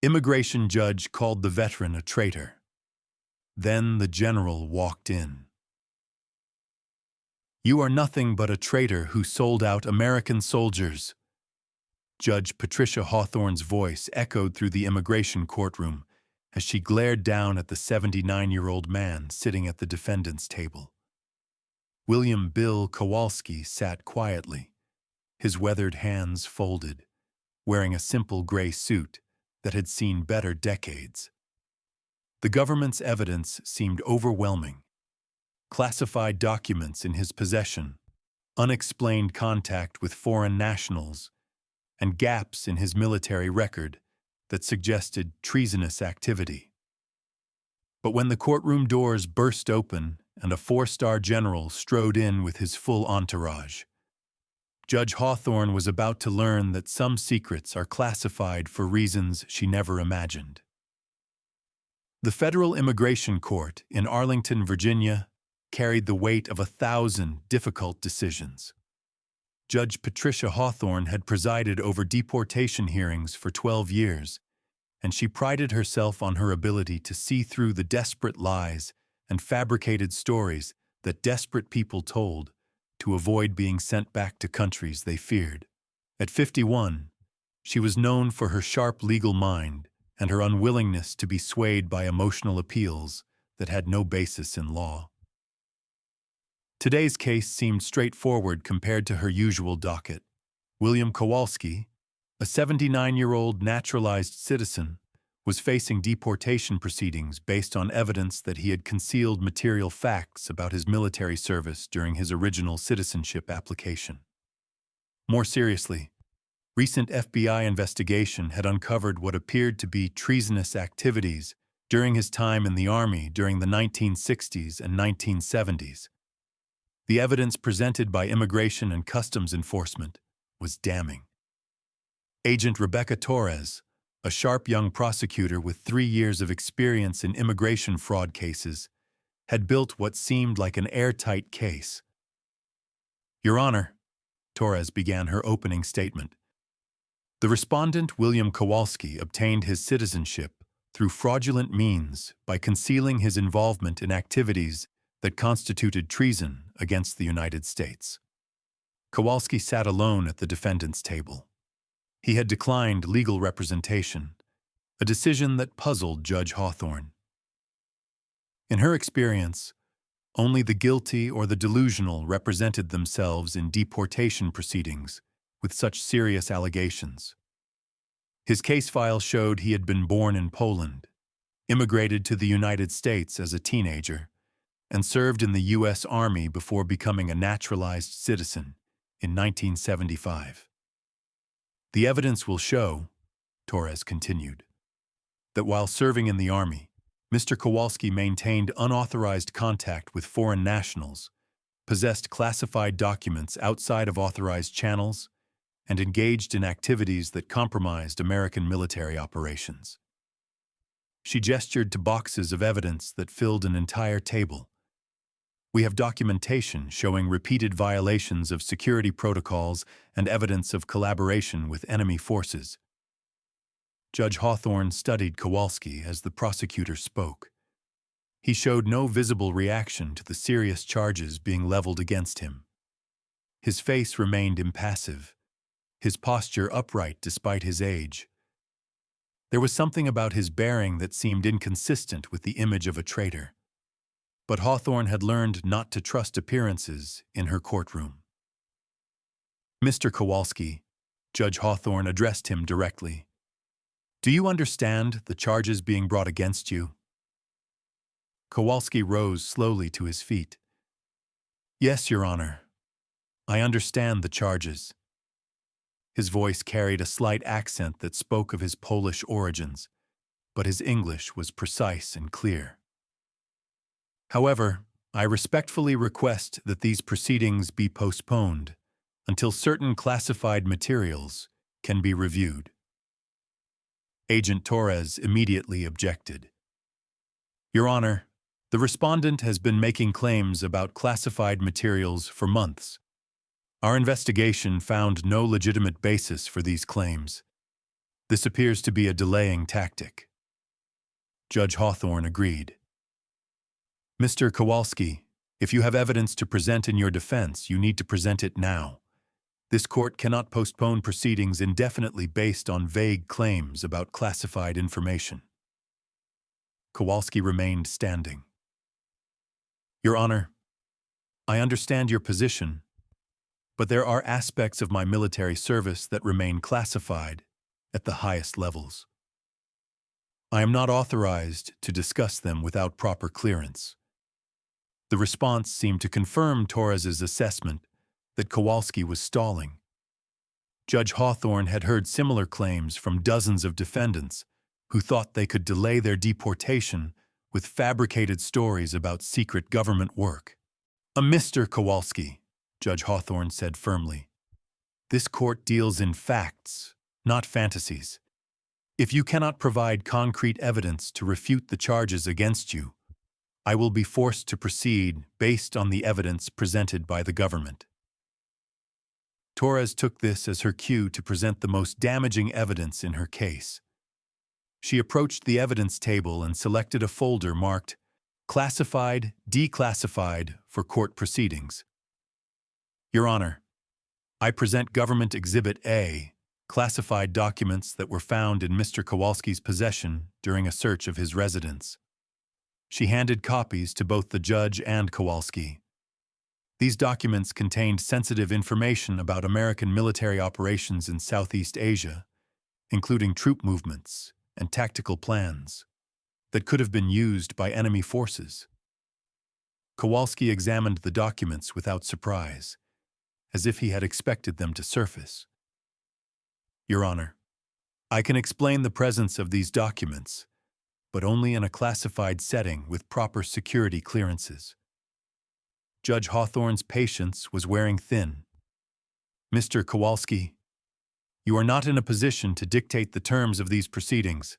Immigration judge called the veteran a traitor. Then the general walked in. "You are nothing but a traitor who sold out American soldiers." Judge Patricia Hawthorne's voice echoed through the immigration courtroom as she glared down at the 79-year-old man sitting at the defendant's table. William Bill Kowalski sat quietly, his weathered hands folded, wearing a simple gray suit that had seen better decades. The government's evidence seemed overwhelming. Classified documents in his possession, unexplained contact with foreign nationals, and gaps in his military record that suggested treasonous activity. But when the courtroom doors burst open and a four-star general strode in with his full entourage, Judge Hawthorne was about to learn that some secrets are classified for reasons she never imagined. The Federal Immigration Court in Arlington, Virginia, carried the weight of 1,000 difficult decisions. Judge Patricia Hawthorne had presided over deportation hearings for 12 years, and she prided herself on her ability to see through the desperate lies and fabricated stories that desperate people told to avoid being sent back to countries they feared. At 51, she was known for her sharp legal mind and her unwillingness to be swayed by emotional appeals that had no basis in law. Today's case seemed straightforward compared to her usual docket. William Kowalski, a 79-year-old naturalized citizen, was facing deportation proceedings based on evidence that he had concealed material facts about his military service during his original citizenship application. More seriously, recent FBI investigation had uncovered what appeared to be treasonous activities during his time in the Army during the 1960s and 1970s. The evidence presented by Immigration and Customs Enforcement was damning. Agent Rebecca Torres, a sharp young prosecutor with 3 years of experience in immigration fraud cases, had built what seemed like an airtight case. "Your Honor," Torres began her opening statement, "the respondent, William Kowalski, obtained his citizenship through fraudulent means by concealing his involvement in activities that constituted treason against the United States." Kowalski sat alone at the defendant's table. He had declined legal representation, a decision that puzzled Judge Hawthorne. In her experience, only the guilty or the delusional represented themselves in deportation proceedings with such serious allegations. His case file showed he had been born in Poland, immigrated to the United States as a teenager, and served in the U.S. Army before becoming a naturalized citizen in 1975. "The evidence will show," Torres continued, "that while serving in the Army, Mr. Kowalski maintained unauthorized contact with foreign nationals, possessed classified documents outside of authorized channels, and engaged in activities that compromised American military operations." She gestured to boxes of evidence that filled an entire table. "We have documentation showing repeated violations of security protocols and evidence of collaboration with enemy forces." Judge Hawthorne studied Kowalski as the prosecutor spoke. He showed no visible reaction to the serious charges being leveled against him. His face remained impassive, his posture upright despite his age. There was something about his bearing that seemed inconsistent with the image of a traitor. But Hawthorne had learned not to trust appearances in her courtroom. "Mr. Kowalski," Judge Hawthorne addressed him directly, "do you understand the charges being brought against you?" Kowalski rose slowly to his feet. "Yes, Your Honor. I understand the charges." His voice carried a slight accent that spoke of his Polish origins, but his English was precise and clear. "However, I respectfully request that these proceedings be postponed until certain classified materials can be reviewed." Agent Torres immediately objected. "Your Honor, the respondent has been making claims about classified materials for months. Our investigation found no legitimate basis for these claims. This appears to be a delaying tactic. Judge Hawthorne agreed. Mr. Kowalski, if you have evidence to present in your defense, you need to present it now. This court cannot postpone proceedings indefinitely based on vague claims about classified information. Kowalski remained standing. Your Honor, I understand your position, but there are aspects of my military service that remain classified at the highest levels. I am not authorized to discuss them without proper clearance. The response seemed to confirm Torres's assessment that Kowalski was stalling. Judge Hawthorne had heard similar claims from dozens of defendants who thought they could delay their deportation with fabricated stories about secret government work. Mr. Kowalski, Judge Hawthorne said firmly, this court deals in facts, not fantasies. If you cannot provide concrete evidence to refute the charges against you, I will be forced to proceed based on the evidence presented by the government. Torres took this as her cue to present the most damaging evidence in her case. She approached the evidence table and selected a folder marked Classified, Declassified for Court Proceedings. Your Honor, I present Government Exhibit A, classified documents that were found in Mr. Kowalski's possession during a search of his residence. She handed copies to both the judge and Kowalski. These documents contained sensitive information about American military operations in Southeast Asia, including troop movements and tactical plans that could have been used by enemy forces. Kowalski examined the documents without surprise, as if he had expected them to surface. Your Honor, I can explain the presence of these documents, but only in a classified setting with proper security clearances. Judge Hawthorne's patience was wearing thin. Mr. Kowalski, you are not in a position to dictate the terms of these proceedings.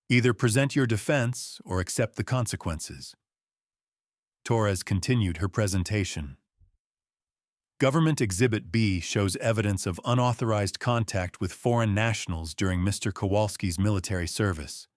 Either present your defense or accept the consequences. Torres continued her presentation. Government Exhibit B shows evidence of unauthorized contact with foreign nationals during Mr. Kowalski's military service.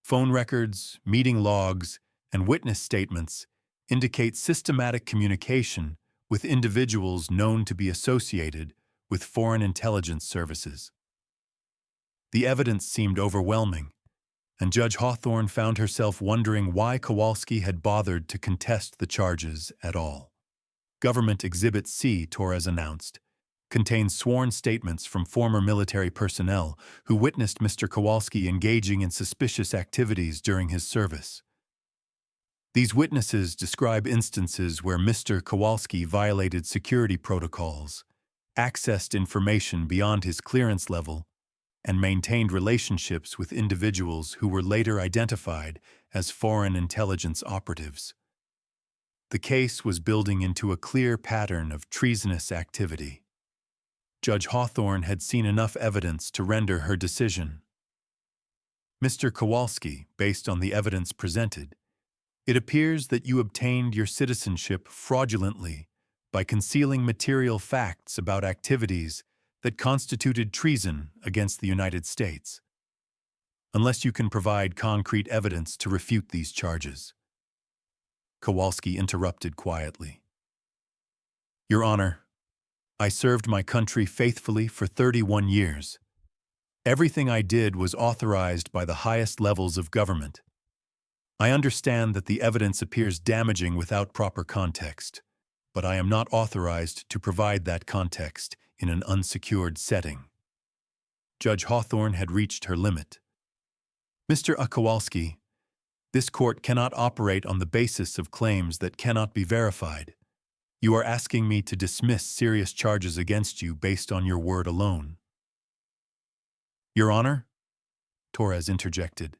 Phone records, meeting logs, and witness statements indicate systematic communication with individuals known to be associated with foreign intelligence services. The evidence seemed overwhelming, and Judge Hawthorne found herself wondering why Kowalski had bothered to contest the charges at all. Government Exhibit C, Torres announced, contains sworn statements from former military personnel who witnessed Mr. Kowalski engaging in suspicious activities during his service. These witnesses describe instances where Mr. Kowalski violated security protocols, accessed information beyond his clearance level, and maintained relationships with individuals who were later identified as foreign intelligence operatives. The case was building into a clear pattern of treasonous activity. Judge Hawthorne had seen enough evidence to render her decision. Mr. Kowalski, based on the evidence presented, it appears that you obtained your citizenship fraudulently by concealing material facts about activities that constituted treason against the United States, unless you can provide concrete evidence to refute these charges. Kowalski interrupted quietly. Your Honor, I served my country faithfully for 31 years. Everything I did was authorized by the highest levels of government. I understand that the evidence appears damaging without proper context, but I am not authorized to provide that context in an unsecured setting. Judge Hawthorne had reached her limit. Mr. Kowalski, this court cannot operate on the basis of claims that cannot be verified. You are asking me to dismiss serious charges against you based on your word alone. Your Honor, Torres interjected.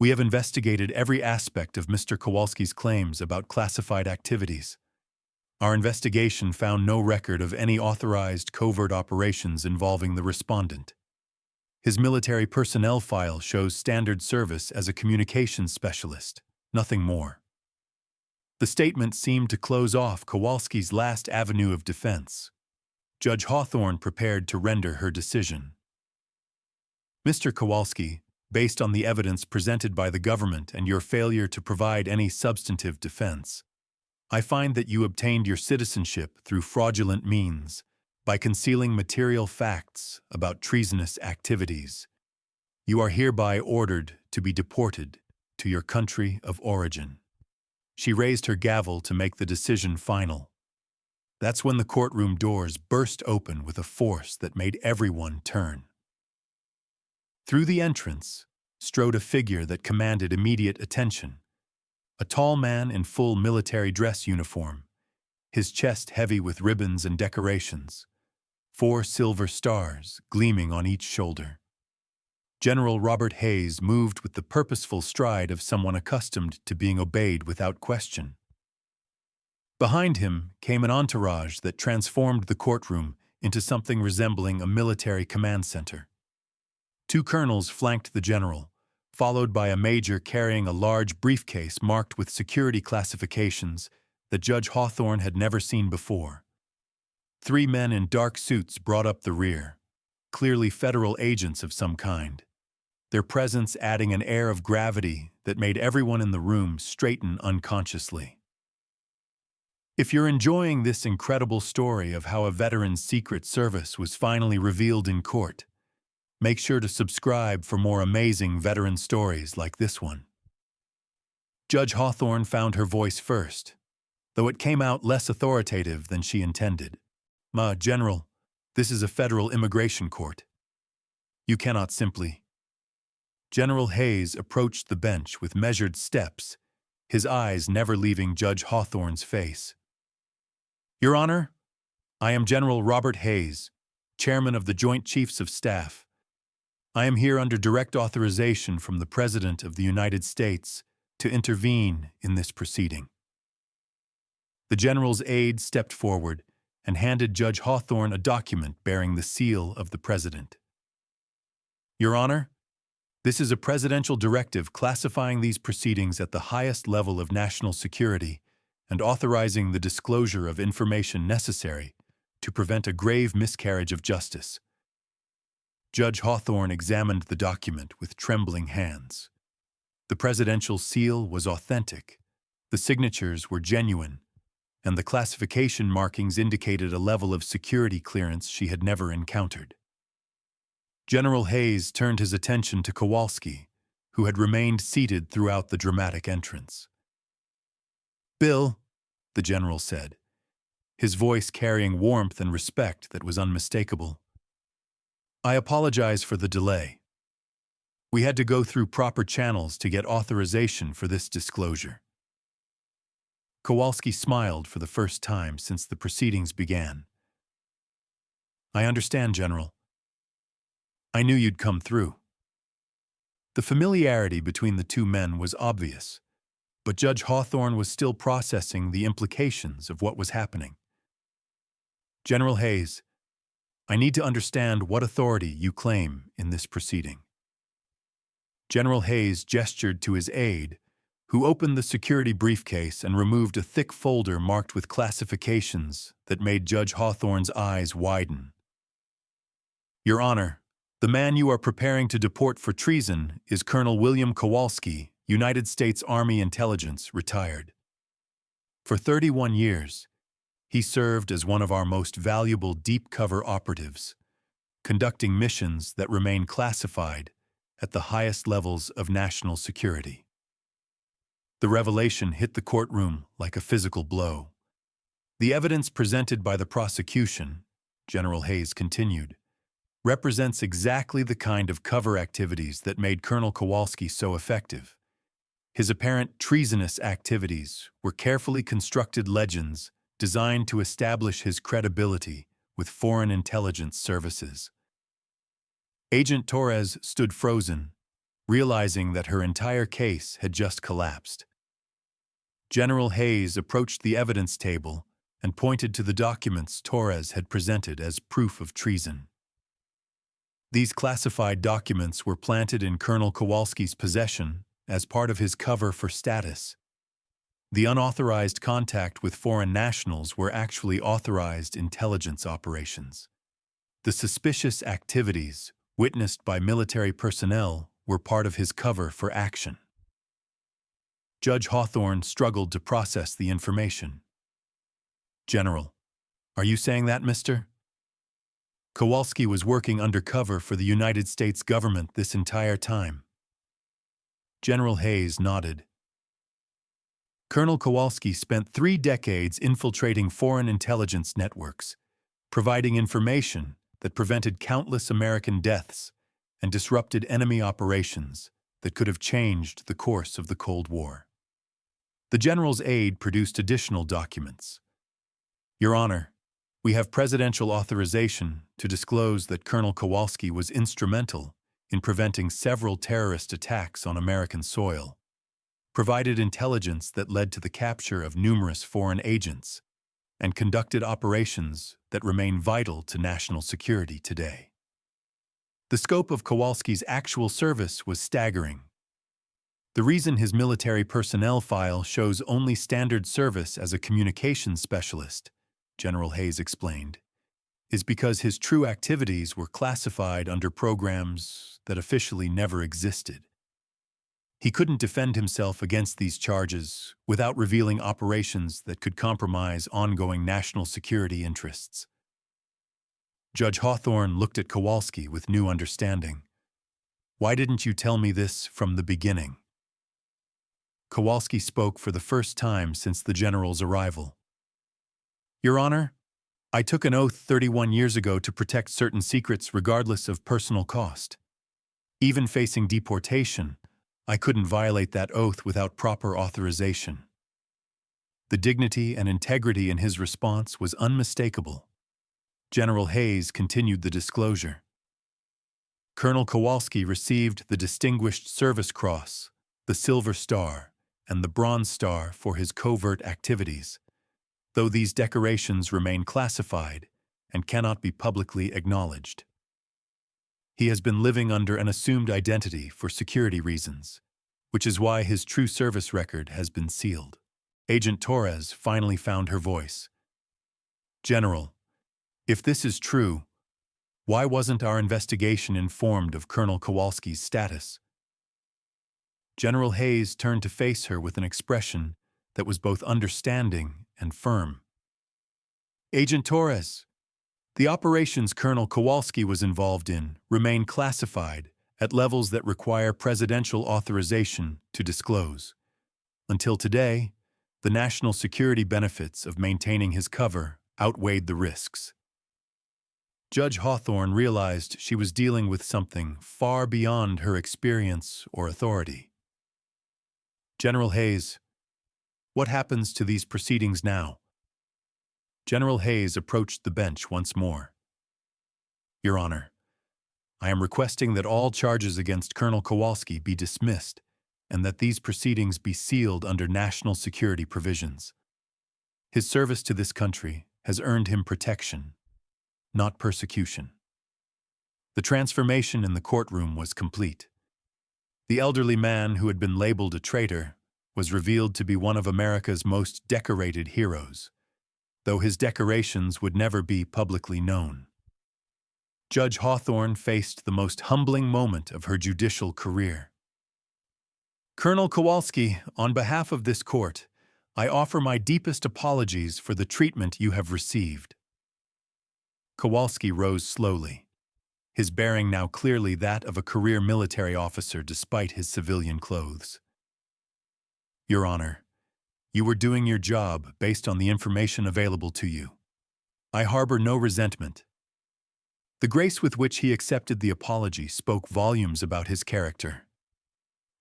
We have investigated every aspect of Mr. Kowalski's claims about classified activities. Our investigation found no record of any authorized covert operations involving the respondent. His military personnel file shows standard service as a communications specialist, nothing more. The statement seemed to close off Kowalski's last avenue of defense. Judge Hawthorne prepared to render her decision. Mr. Kowalski, based on the evidence presented by the government and your failure to provide any substantive defense, I find that you obtained your citizenship through fraudulent means by concealing material facts about treasonous activities. You are hereby ordered to be deported to your country of origin. She raised her gavel to make the decision final. That's when the courtroom doors burst open with a force that made everyone turn. Through the entrance strode a figure that commanded immediate attention. A tall man in full military dress uniform, his chest heavy with ribbons and decorations, 4 silver stars gleaming on each shoulder. General Robert Hayes moved with the purposeful stride of someone accustomed to being obeyed without question. Behind him came an entourage that transformed the courtroom into something resembling a military command center. 2 colonels flanked the general, followed by a major carrying a large briefcase marked with security classifications that Judge Hawthorne had never seen before. 3 men in dark suits brought up the rear, clearly federal agents of some kind, their presence adding an air of gravity that made everyone in the room straighten unconsciously. If you're enjoying this incredible story of how a veteran's secret service was finally revealed in court, make sure to subscribe for more amazing veteran stories like this one. Judge Hawthorne found her voice first, though it came out less authoritative than she intended. General, this is a federal immigration court. You cannot simply. General Hayes approached the bench with measured steps, his eyes never leaving Judge Hawthorne's face. Your Honor, I am General Robert Hayes, Chairman of the Joint Chiefs of Staff. I am here under direct authorization from the President of the United States to intervene in this proceeding. The General's aide stepped forward and handed Judge Hawthorne a document bearing the seal of the President. Your Honor, this is a presidential directive classifying these proceedings at the highest level of national security and authorizing the disclosure of information necessary to prevent a grave miscarriage of justice. Judge Hawthorne examined the document with trembling hands. The presidential seal was authentic, the signatures were genuine, and the classification markings indicated a level of security clearance she had never encountered. General Hayes turned his attention to Kowalski, who had remained seated throughout the dramatic entrance. Bill, the general said, his voice carrying warmth and respect that was unmistakable. I apologize for the delay. We had to go through proper channels to get authorization for this disclosure. Kowalski smiled for the first time since the proceedings began. I understand, General. I knew you'd come through. The familiarity between the 2 men was obvious, but Judge Hawthorne was still processing the implications of what was happening. General Hayes, I need to understand what authority you claim in this proceeding. General Hayes gestured to his aide, who opened the security briefcase and removed a thick folder marked with classifications that made Judge Hawthorne's eyes widen. Your Honor, the man you are preparing to deport for treason is Colonel William Kowalski, United States Army Intelligence, retired. For 31 years, he served as one of our most valuable deep-cover operatives, conducting missions that remain classified at the highest levels of national security. The revelation hit the courtroom like a physical blow. The evidence presented by the prosecution, General Hayes continued, represents exactly the kind of cover activities that made Colonel Kowalski so effective. His apparent treasonous activities were carefully constructed legends designed to establish his credibility with foreign intelligence services. Agent Torres stood frozen, realizing that her entire case had just collapsed. General Hayes approached the evidence table and pointed to the documents Torres had presented as proof of treason. These classified documents were planted in Colonel Kowalski's possession as part of his cover for status. The unauthorized contact with foreign nationals were actually authorized intelligence operations. The suspicious activities witnessed by military personnel, were part of his cover for action. Judge Hawthorne struggled to process the information. "General, are you saying that, mister? Kowalski was working undercover for the United States government this entire time." General Hayes nodded. Colonel Kowalski spent 3 decades infiltrating foreign intelligence networks, providing information that prevented countless American deaths and disrupted enemy operations that could have changed the course of the Cold War. The general's aide produced additional documents. "Your Honor, we have presidential authorization to disclose that Colonel Kowalski was instrumental in preventing several terrorist attacks on American soil, provided intelligence that led to the capture of numerous foreign agents, and conducted operations that remain vital to national security today." The scope of Kowalski's actual service was staggering. The reason his military personnel file shows only standard service as a communications specialist, General Hayes explained, is because his true activities were classified under programs that officially never existed. He couldn't defend himself against these charges without revealing operations that could compromise ongoing national security interests. Judge Hawthorne looked at Kowalski with new understanding. "Why didn't you tell me this from the beginning?" Kowalski spoke for the first time since the general's arrival. "Your Honor, I took an oath 31 years ago to protect certain secrets regardless of personal cost. Even facing deportation, I couldn't violate that oath without proper authorization." The dignity and integrity in his response was unmistakable. General Hayes continued the disclosure. "Colonel Kowalski received the Distinguished Service Cross, the Silver Star, and the Bronze Star for his covert activities, though these decorations remain classified and cannot be publicly acknowledged. He has been living under an assumed identity for security reasons, which is why his true service record has been sealed." Agent Torres finally found her voice. "General, if this is true, why wasn't our investigation informed of Colonel Kowalski's status?" General Hayes turned to face her with an expression that was both understanding and firm. "Agent Torres, the operations Colonel Kowalski was involved in remain classified at levels that require presidential authorization to disclose. Until today, the national security benefits of maintaining his cover outweighed the risks." Judge Hawthorne realized she was dealing with something far beyond her experience or authority. "General Hayes, what happens to these proceedings now?" General Hayes approached the bench once more. "Your Honor, I am requesting that all charges against Colonel Kowalski be dismissed and that these proceedings be sealed under national security provisions. His service to this country has earned him protection, not persecution." The transformation in the courtroom was complete. The elderly man who had been labeled a traitor was revealed to be one of America's most decorated heroes, though his decorations would never be publicly known. Judge Hawthorne faced the most humbling moment of her judicial career. "Colonel Kowalski, on behalf of this court, I offer my deepest apologies for the treatment you have received." Kowalski rose slowly, his bearing now clearly that of a career military officer despite his civilian clothes. "Your Honor, you were doing your job based on the information available to you. I harbor no resentment." The grace with which he accepted the apology spoke volumes about his character.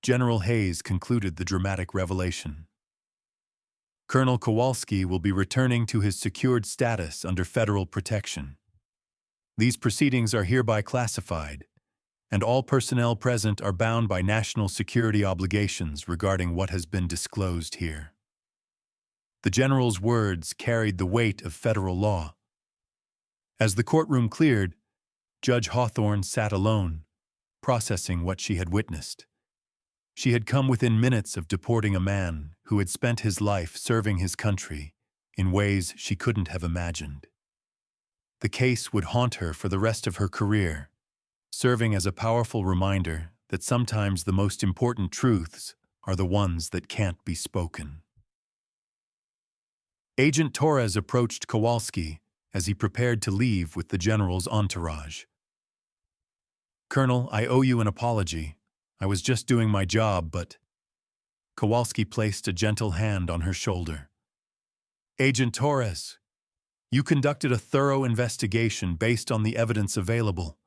General Hayes concluded the dramatic revelation. "Colonel Kowalski will be returning to his secured status under federal protection. These proceedings are hereby classified, and all personnel present are bound by national security obligations regarding what has been disclosed here." The general's words carried the weight of federal law. As the courtroom cleared, Judge Hawthorne sat alone, processing what she had witnessed. She had come within minutes of deporting a man who had spent his life serving his country in ways she couldn't have imagined. The case would haunt her for the rest of her career, serving as a powerful reminder that sometimes the most important truths are the ones that can't be spoken. Agent Torres approached Kowalski as he prepared to leave with the general's entourage. "Colonel, I owe you an apology. I was just doing my job, but—" Kowalski placed a gentle hand on her shoulder. "Agent Torres, you conducted a thorough investigation based on the evidence available.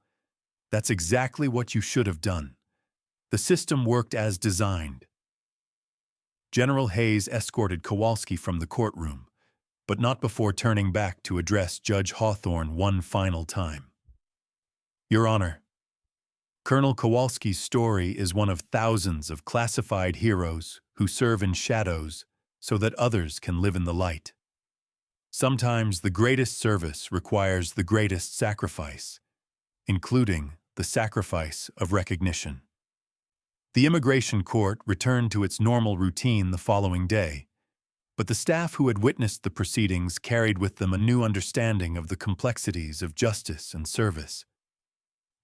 That's exactly what you should have done. The system worked as designed." General Hayes escorted Kowalski from the courtroom, but not before turning back to address Judge Hawthorne one final time. "Your Honor, Colonel Kowalski's story is one of thousands of classified heroes who serve in shadows so that others can live in the light. Sometimes the greatest service requires the greatest sacrifice, including the sacrifice of recognition." The immigration court returned to its normal routine the following day, but the staff who had witnessed the proceedings carried with them a new understanding of the complexities of justice and service.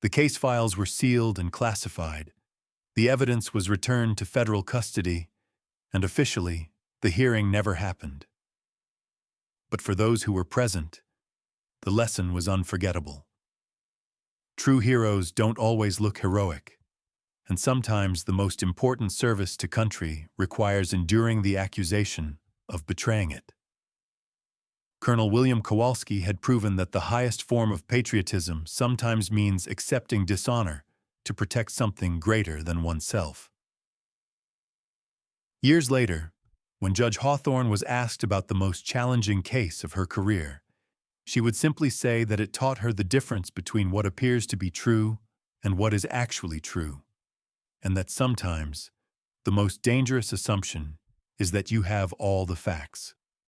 The case files were sealed and classified, the evidence was returned to federal custody, and officially, the hearing never happened. But for those who were present, the lesson was unforgettable. True heroes don't always look heroic, and sometimes the most important service to country requires enduring the accusation of betraying it. Colonel William Kowalski had proven that the highest form of patriotism sometimes means accepting dishonor to protect something greater than oneself. Years later, when Judge Hawthorne was asked about the most challenging case of her career, she would simply say that it taught her the difference between what appears to be true and what is actually true, and that sometimes the most dangerous assumption is that you have all the facts.